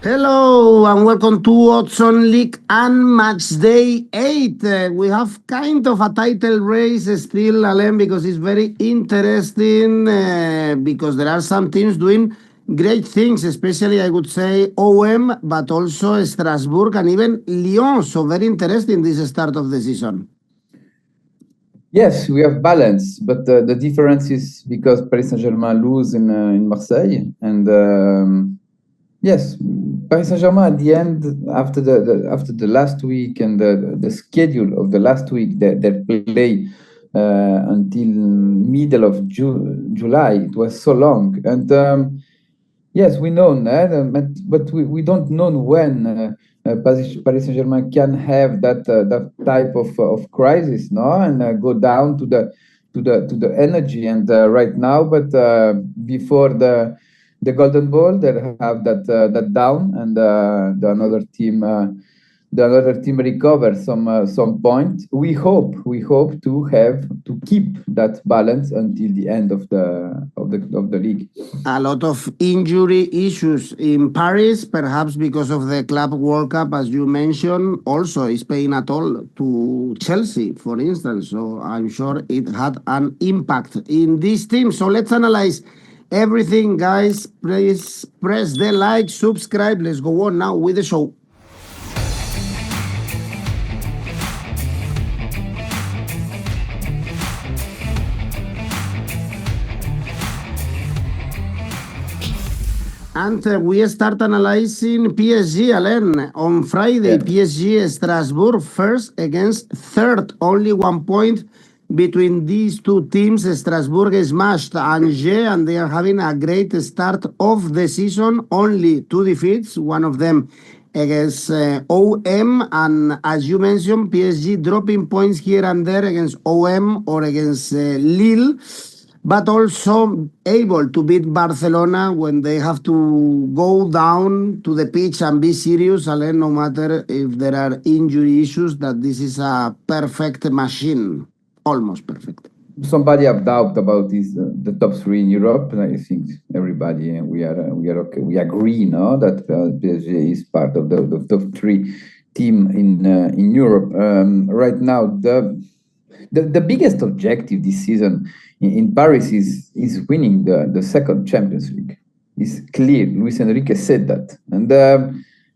Hello and welcome to Odds on League and Matchday 8. We have kind of a title race still, Alain, because it's very interesting because there are some teams doing great things, especially I would say 𝐻𝐸, but also Strasbourg and even Lyon. So very interesting this start of the season. Yes, we have balance, but the difference is because Paris Saint-Germain lose in Marseille, and yes, Paris Saint-Germain at the end, after the last week and the schedule of the last week, that play until middle of July, it was so long, and yes, we know that, but we don't know when Paris Saint-Germain can have that type of crisis, no, and go down to the energy. And right now, but before the Golden Ball, they have that down, and the other team recover some point. We hope to keep that balance until the end of the league. A lot of injury issues in Paris, perhaps because of the Club World Cup, as you mentioned, also is paying a toll to Chelsea, for instance. So I'm sure it had an impact in this team. So let's analyze everything, guys. Please press the like, subscribe. Let's go on now with the show. And we start analyzing PSG, Alain. On Friday, PSG Strasbourg first against third. Only 1 point between these two teams. Strasbourg smashed 𝐬𝐴, and they are having a great start of the season. Only 2 defeats, one of them against 𝐻𝐸. And as you mentioned, PSG dropping points here and there against 𝐻𝐸 or against Lille, but also able to beat Barcelona when they have to go down to the pitch and be serious, Alain, no matter if there are injury issues, that this is a perfect machine, almost perfect. Somebody have doubt about this, the top 3 in Europe, and I think everybody, we are okay. We agree, no, that PSG is part of the top 3 team in Europe. Right now, the biggest objective this season in Paris is winning the second Champions League. It's clear. Luis Enrique said that. And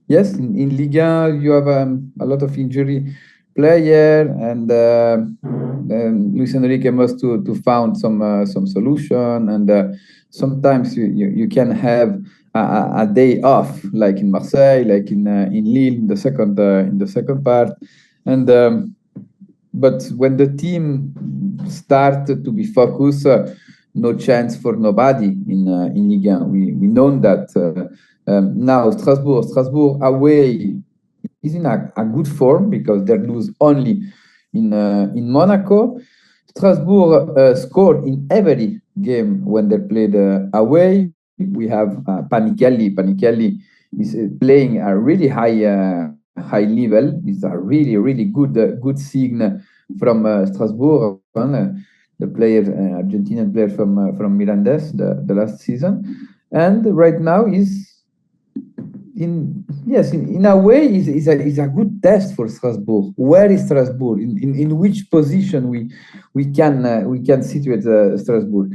yes, in Ligue you have a lot of injury player, and Luis Enrique must to found some solution. And sometimes you can have a day off, like in Marseille, like in Lille, in the second part, and. But when the team started to be focused, no chance for nobody in Ligue 1. We know that now Strasbourg away is in a good form because they lose only in Monaco. Strasbourg scored in every game when they played away. We have 𝗵𝗵𝗫𝐿i. 𝗵𝗵𝗫𝐿i is playing a really high level. It's a really good signal from Strasbourg, the player, Argentinian player from Mirandes, the last season, and right now is in a way is a good test for Strasbourg. Where is Strasbourg? In which position we can situate Strasbourg?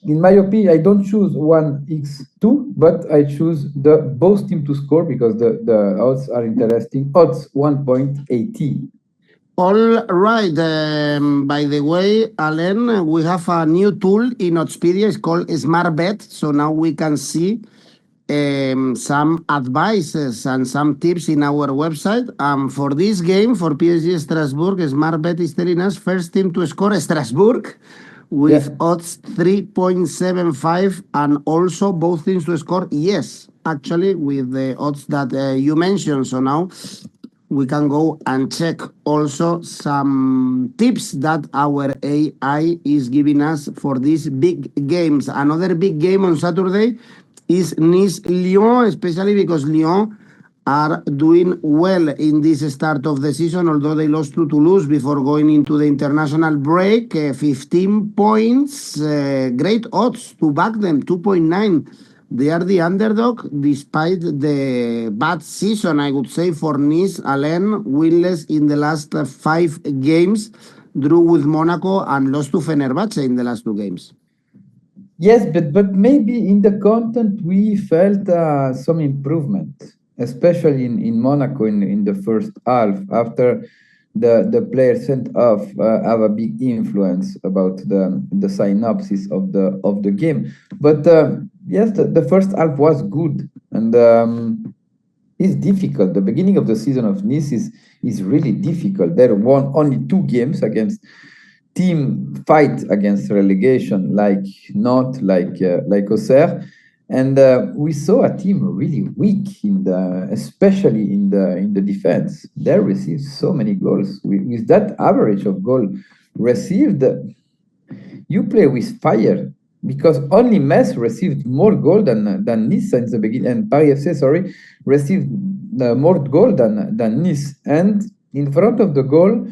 In my opinion, I don't choose 1x2, but I choose both teams to score because the odds are interesting. Odds 1.80. All right. By the way, Alain, we have a new tool in Oddspedia. It's called 𝐻𝐸𝐵𝒇. So now we can see some advices and some tips in our website. For this game, for PSG Strasbourg, 𝐻𝐸𝐵ET is telling us first team to score Strasbourg with odds 3.75, and also both teams to score, yes, actually, with the odds that you mentioned. So now we can go and check also some tips that our AI is giving us for these big games. Another big game on Saturday is Nice-Lyon, especially because Lyon are doing well in this start of the season, although they lost to Toulouse before going into the international break. 15 points, great odds to back them, 2.9. They are the underdog despite the bad season, I would say, for Nice. Alain, winless in the last 5 games, drew with Monaco and lost to Fenerbahce in the last 2 games. Yes, but maybe in the content we felt some improvement, especially in Monaco in the first half after the players sent off have a big influence about the synopsis of the game. But yes, the first half was good, and it's difficult. The beginning of the season of Nice is really difficult. They won only 2 games against team fight against relegation like Nantes, like Auxerre, and we saw a team really weak especially in the defense. They received so many goals. With that average of goal received, you play with fire because only Metz received more goal than Nice in the beginning, and Paris FC, sorry, received more goal than Nice. And in front of the goal,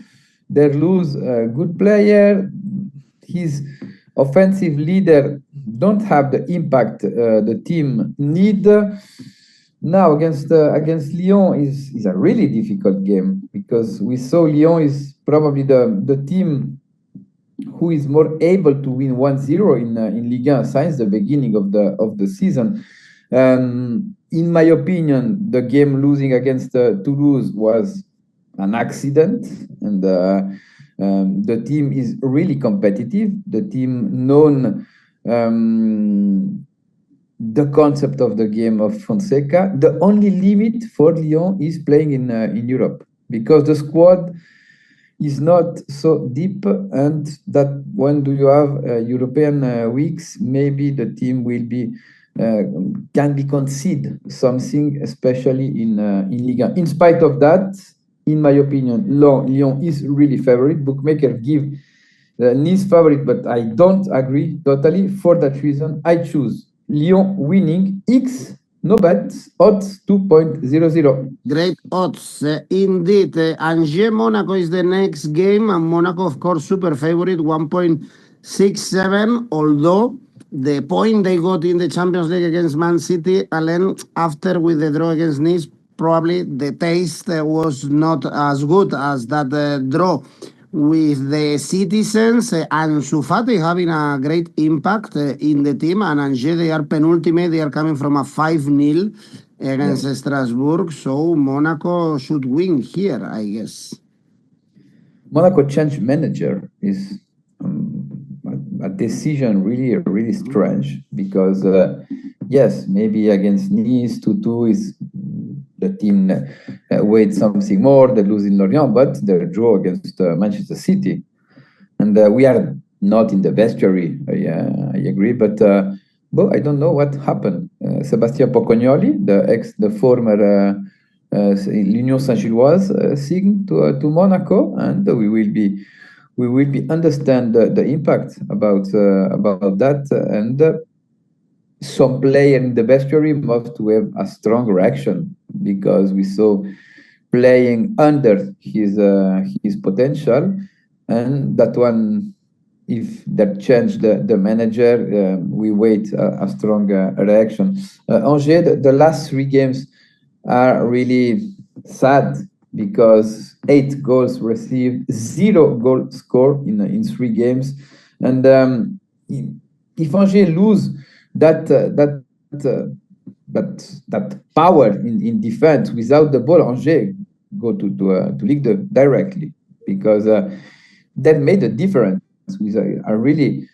they lose a good player. His offensive leader don't have the impact the team need. Now against Lyon is a really difficult game because we saw Lyon is probably the team who is more able to win 1-0 in Ligue 1 since the beginning of the season. In my opinion, the game losing against Toulouse was an accident, and the team is really competitive. The team known the concept of the game of Fonseca. The only limit for Lyon is playing in Europe because the squad is not so deep, and that when do you have European weeks, maybe the team will be can be concede something, especially in Ligue 1. In spite of that, in my opinion, Lyon is really favorite. Bookmaker give Nice favorite, but I don't agree totally. For that reason, I choose Lyon winning X. No bets, odds 2.00. Great odds. Indeed. Angers Monaco is the next game, and Monaco, of course, super favorite, 1.67. Although the point they got in the Champions League against Man City, Alain, after with the draw against Nice, probably the taste was not as good as that draw with the citizens. Ansu Fati having a great impact in the team, and Angers, they are penultimate. They are coming from a 5-0 against Strasbourg, so Monaco should win here, I guess. Monaco changed manager is a decision really strange because yes, maybe against Nice 2-2 is the team weighed something more. They lose in Lorient, but they draw against Manchester City, and we are not in the vestiary. I agree, but I don't know what happened. Sébastien Pocognoli, the former L'Union Saint-Gilloise, signed to Monaco, and we will be understand the impact about that, and some player in the vestiary must have a strong reaction because we saw playing under his potential, and that one, if that change the manager, we wait a strong reaction. Angers, the last 3 games are really sad because 8 goals received, 0 goal scored in 3 games, and if Angers lose that power in defense without the ball, Angers go to Ligue directly because that made a difference with a really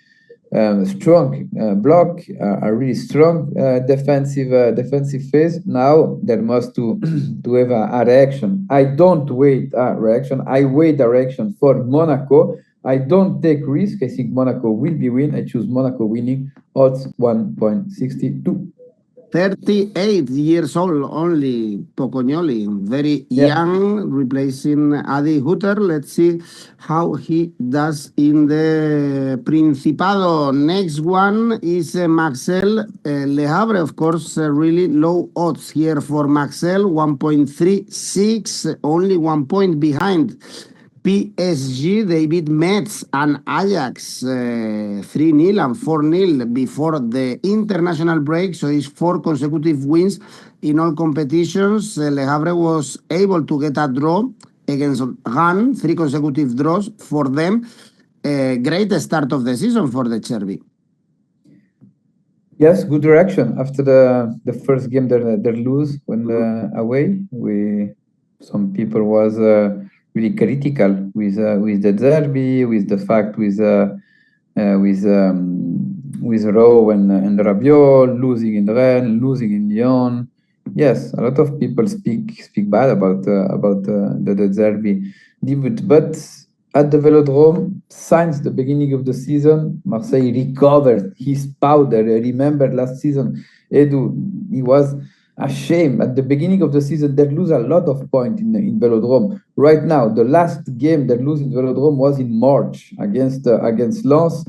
strong block, a really strong defensive phase. Now there must to have a reaction. I don't wait a reaction. I wait a reaction for Monaco. I don't take risk. I think Monaco will be win. I choose Monaco winning, odds 1.62. 38 years old only, Pocognoli, very young, replacing Adi Hutter. Let's see how he does in the Principado. Next one is Marseille, Le Havre, of course, really low odds here for Marseille, 1.36, only 1 point behind PSG, they beat Metz and Ajax 3-0 and 4-0 before the international break, so it's 4 consecutive wins in all competitions. Le Havre was able to get a draw against Rennes, 3 consecutive draws for them. Great start of the season for the 𝐻𝐵. Yes, good direction. After the first game, they lose when away. Some people was really critical with the derby, with the fact with Rowe and Rabiot losing in Rennes, losing in Lyon. Yes, a lot of people speak bad about the derby debut, but at the Velodrome, since the beginning of the season, Marseille recovered his powder. I remember last season, Edu, he was ashamed. At the beginning of the season, they lose a lot of points in Velodrome. Right now, the last game they lose in Velodrome was in March against Lens.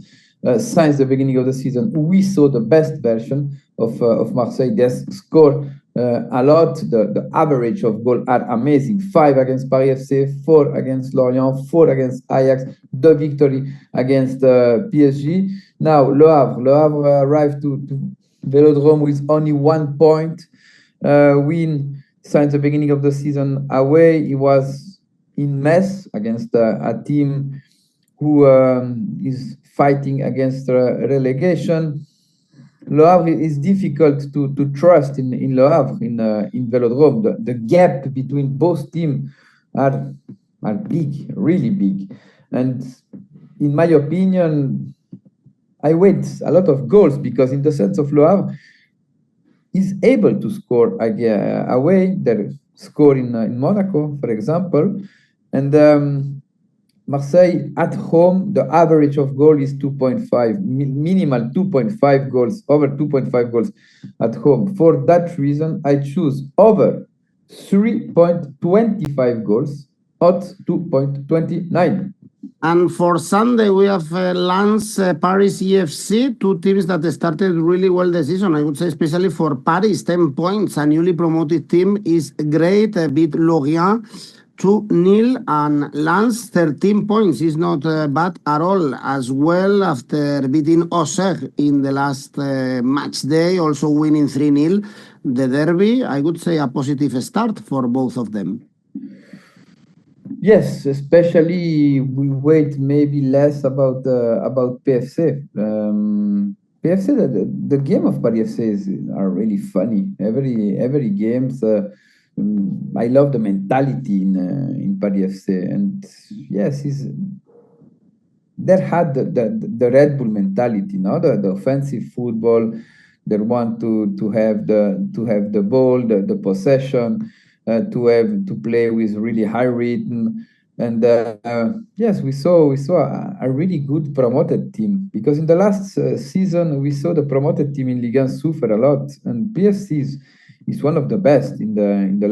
Since the beginning of the season, we saw the best version of Marseille. They scored a lot. The average of goal are amazing. 5 against Paris FC, 4 against Lorient, 4 against Ajax, the victory against PSG. Now Le Havre arrived to Velodrome with only 1 point. Win since the beginning of the season away. He was in Metz against a team who is fighting against relegation. Le Havre is difficult to trust in Le Havre, in Velodrome. The gap between both teams are big, really big. And in my opinion, I wait a lot of goals because in the sense of Le Havre is able to score away. They score in Monaco, for example. And Marseille at home, the average of goal is 2.5, minimal 2.5 goals, over 2.5 goals at home. For that reason, I choose over 3.25 goals at 2.29. And for Sunday, we have Lens, Paris EFC, 2 teams that started really well the season. I would say especially for Paris, 10 points. A newly promoted team is great, beat Lorient 2-0, and Lens 13 points is not bad at all as well after beating Auxerre in the last match day, also winning 3-0 the derby. I would say a positive start for both of them. Yes, especially we wait maybe less about PFC. PFC, the game of Paris FC are really funny. Every games. I love the mentality in Paris FC, and yes, they had the Red Bull mentality, no, the offensive football. They want to have the ball, the possession, to play with really high rhythm. And yes, we saw a really good promoted team, because in the last season we saw the promoted team in Ligue 1 suffer a lot, and PFC is one of the best in the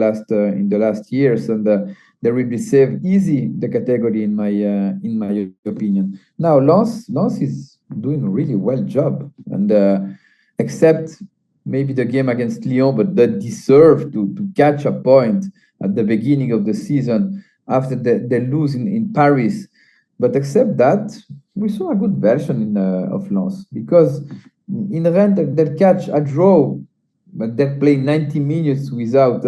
last years, and they will save easy the category in my opinion. Now Lens is doing a really well job, and except maybe the game against Lyon, but they deserve to catch a point at the beginning of the season after they lose in Paris. But except that, we saw a good version of Lens, because in Rennes they catch a draw, but they play 90 minutes without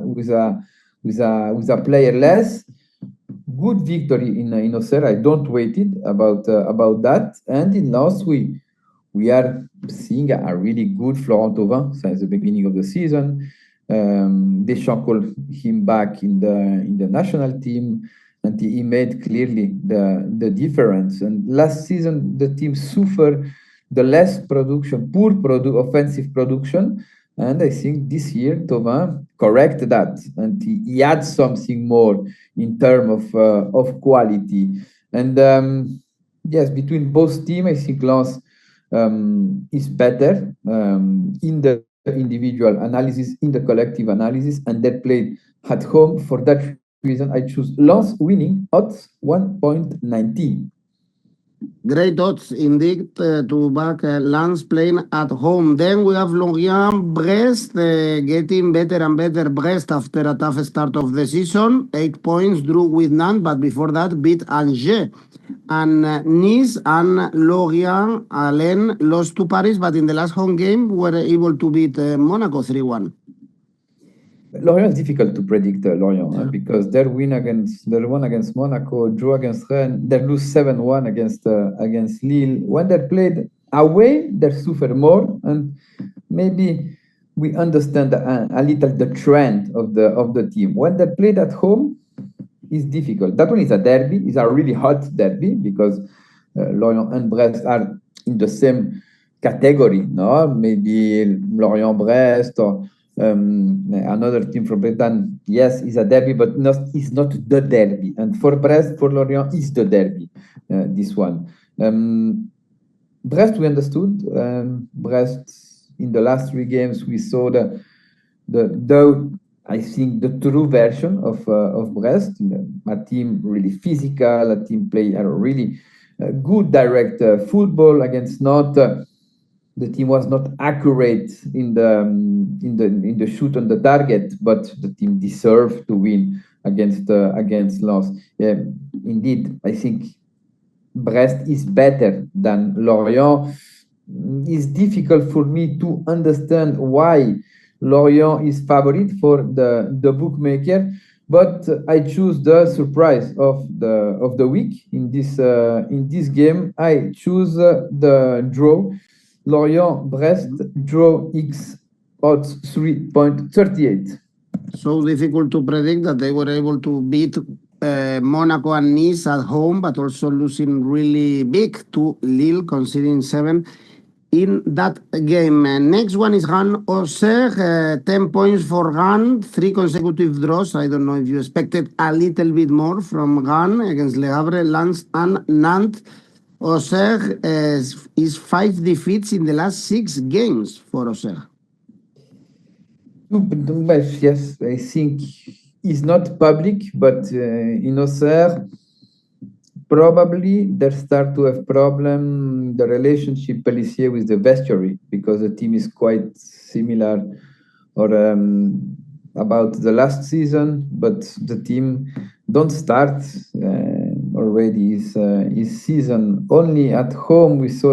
with a player less. Good victory in Auxerre. I don't wait it about that. And in Lens we are seeing a really good Florent Thauvin since the beginning of the season. Deschamps called him back in the national team, and he made clearly the difference. And last season the team suffered the less production, poor offensive production, and I think this year Thauvin corrected that, and he adds something more in terms of quality. And yes, between both teams, I think Lens is better in the individual analysis, in the collective analysis, and they played at home. For that reason, I choose Lens winning at 1.19. Great odds indeed to back Lens playing at home. Then we have Lorient, Brest, getting better and better. Brest after a tough start of the season, 8 points, drew with Nantes, but before that beat 𝐿𝐴. And Nice and Lorient, Alain lost to Paris, but in the last home game were able to beat Monaco 3-1. Lorient is difficult to predict, Lorient, because their win against Monaco, draw against Rennes, they lose 7-1 against Lille. When they played away, they suffer more, and maybe we understand a little the trend of the team. When they played at home, it's difficult. That one is a derby, it's a really hot derby, because Lorient and Brest are in the same category, no? Maybe Lorient-Brest or another team from Britain, yes, is a derby, but it's not the derby. And for Brest, for Lorient, is the derby, this one. Brest, we understood. Brest, in the last 3 games, we saw I think the true version of Brest, a team really physical, a team play a really good direct football against Nantes. The team was not accurate in the shoot on the target, but the team deserved to win against Lens. Indeed, I think Brest is better than Lorient. It's difficult for me to understand why Lorient is favorite for the bookmaker, but I choose the surprise of the week in this game. I choose the draw. Lorient, Brest, draw X odds 3.38. So difficult to predict that they were able to beat Monaco and Nice at home, but also losing really big to Lille, conceding 7 in that game. Next one is Rennes Auxerre, 10 points for Rennes, 3 consecutive draws. I don't know if you expected a little bit more from Rennes against Le Havre, Lens, and Nantes. Auxerre is 5 defeats in the last 6 games for Auxerre. Yes, I think it's not public, but in Auxerre, probably they start to have problem the relationship 𝗵𝐿𝐴 with the vestry, because the team is quite similar or about the last season, but the team don't start already his season. Only at home we saw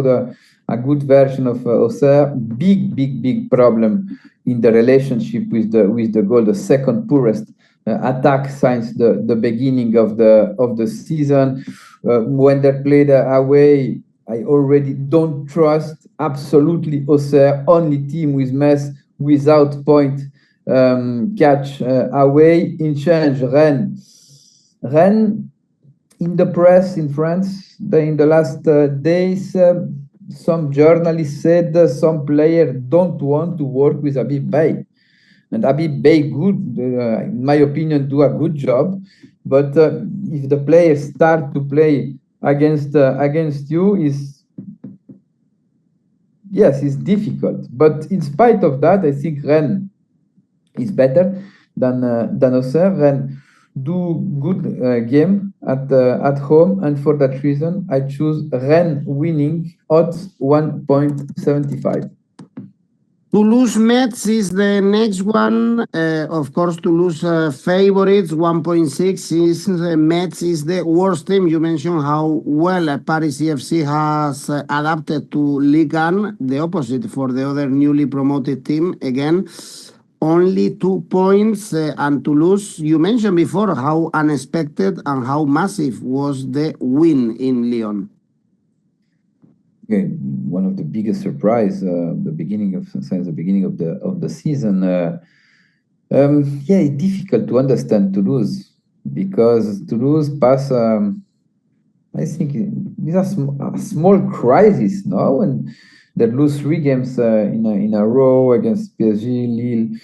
a good version of Auxerre. Big problem in the relationship with the goal, the second poorest attack since the beginning of the season. When they played away, I already don't trust absolutely Auxerre, only team with Metz without point catch away. In change, Rennes in the press in France, in the last days, some journalists said some players don't want to work with 𝗵𝐿𝐴. And 𝗵𝐿𝐴 good, in my opinion, do a good job. But if the players start to play against you, it's difficult. But in spite of that, I think Rennes is better than Auxerre. Rennes do good game at home, and for that reason, I choose Rennes winning odds 1.75. Toulouse Metz is the next one. Of course, Toulouse favorites 1.6. Is Metz is the worst team. You mentioned how well Paris FC has adapted to Ligue 1, the opposite for the other newly promoted team. Again, only 2 points. And Toulouse, you mentioned before how unexpected and how massive was the win in Lyon. Okay, one of the biggest surprise since the beginning of the season. It's difficult to understand Toulouse, because Toulouse pass. I think it's a small crisis now, and they lose 3 games in a row against PSG, Lille,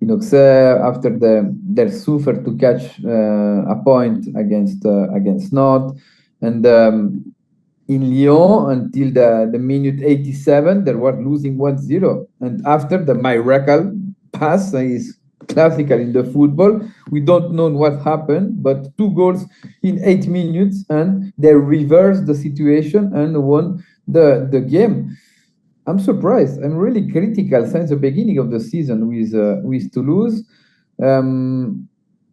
in Auxerre, after they suffer to catch a point against Nantes, and in Lyon until the minute 87 they were losing 1-0, and after the miracle pass is classical in the football. We don't know what happened, but 2 goals in 8 minutes, and they reversed the situation and won the game. I'm surprised. I'm really critical since the beginning of the season with Toulouse.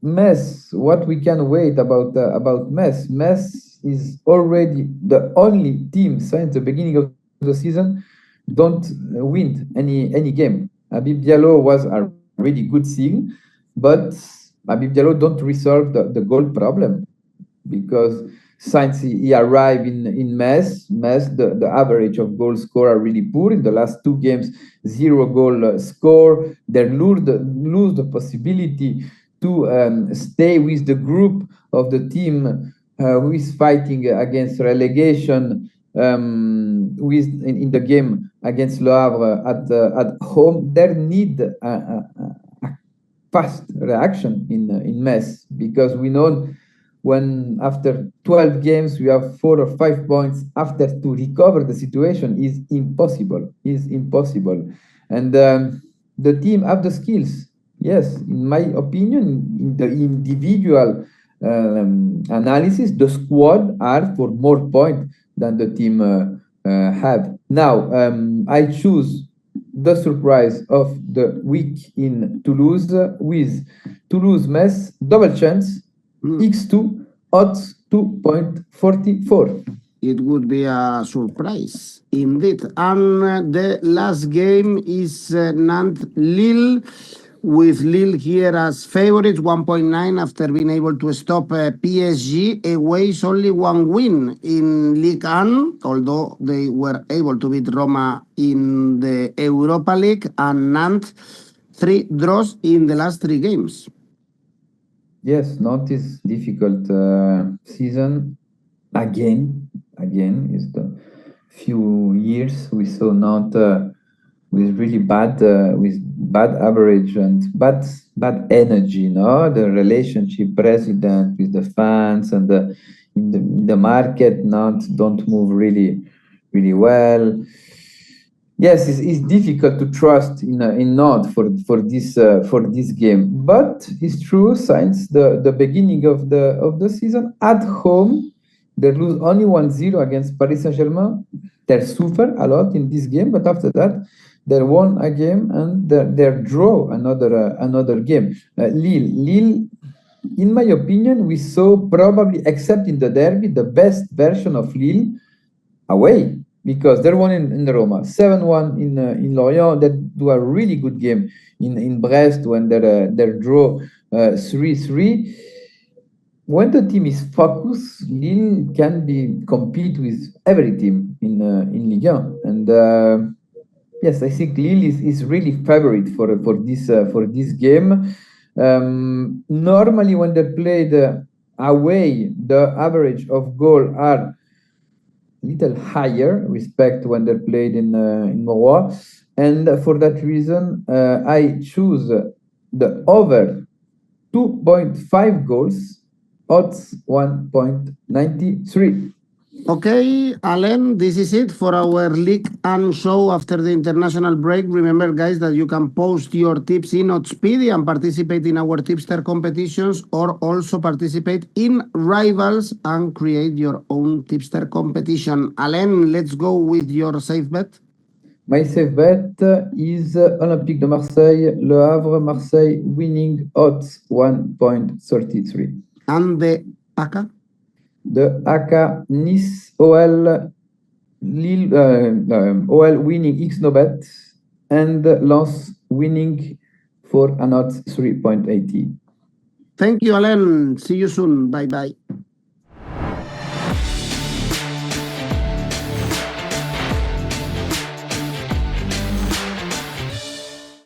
Metz, what we can wait about Metz? Metz is already the only team since the beginning of the season don't win any game. Habib Diallo was a really good thing, but Habib Diallo don't resolve the goal problem, because since he arrived in Metz, the average of goal score are really poor. In the last 2 games, 0 goal score. They lose the possibility to stay with the group of the team who is fighting against relegation in the game against Le Havre at home. They need a fast reaction in Metz, because we know when after 12 games we have 4 or 5 points, after to recover the situation is impossible. And the team have the skills. Yes, in my opinion, in the individual analysis, the squad are for more points than the team have. Now, I choose the surprise of the week in Toulouse with Toulouse-Metz, double chance, 𝐋𝐿2, odds 2.44. It would be a surprise, indeed. And the last game is Nantes-Lille, with Lille here as favorites, 1.9, after being able to stop PSG. Away is only 1 win in Ligue 1, although they were able to beat Roma in the Europa League, and Nantes 3 draws in the last 3 games. Yes, Nantes is difficult season again. Is the few years we saw Nantes with really bad average and bad energy. No, the relationship president with the fans and in the market, Nantes don't move really well. Yes, it's difficult to trust in Nantes for this game, but it's true since the beginning of the season at home they lose only 1-0 against Paris Saint-Germain. They suffer a lot in this game, but after that they won a game and they draw another game. Lille, in my opinion, we saw probably, except in the derby, the best version of Lille away, because they won in the Roma, 7-1 in Lorient. They do a really good game in Brest when they draw 3-3. When the team is focused, Lille can compete with every team in Ligue 1. And yes, I think Lille is really favorite for this game. Normally, when they play away, the average of goal are little higher respect when they played in Morois, and for that reason I choose the over 2.5 goals, odds 1.93. Okay, Alain, this is it for our Ligue 1 show after the international break. Remember, guys, that you can post your tips in Oddspedia and participate in our tipster competitions, or also participate in Rivals and create your own tipster competition. Alain, let's go with your safe bet. My safe bet is Olympique de Marseille, Le Havre, Marseille winning, odds 1.33. And the ACCA? The ACCA, Nice, OL, Lille, OL winning 𝐋𝐿 and Lens winning for an odds 3.80. Thank you, Alain. See you soon. Bye-bye.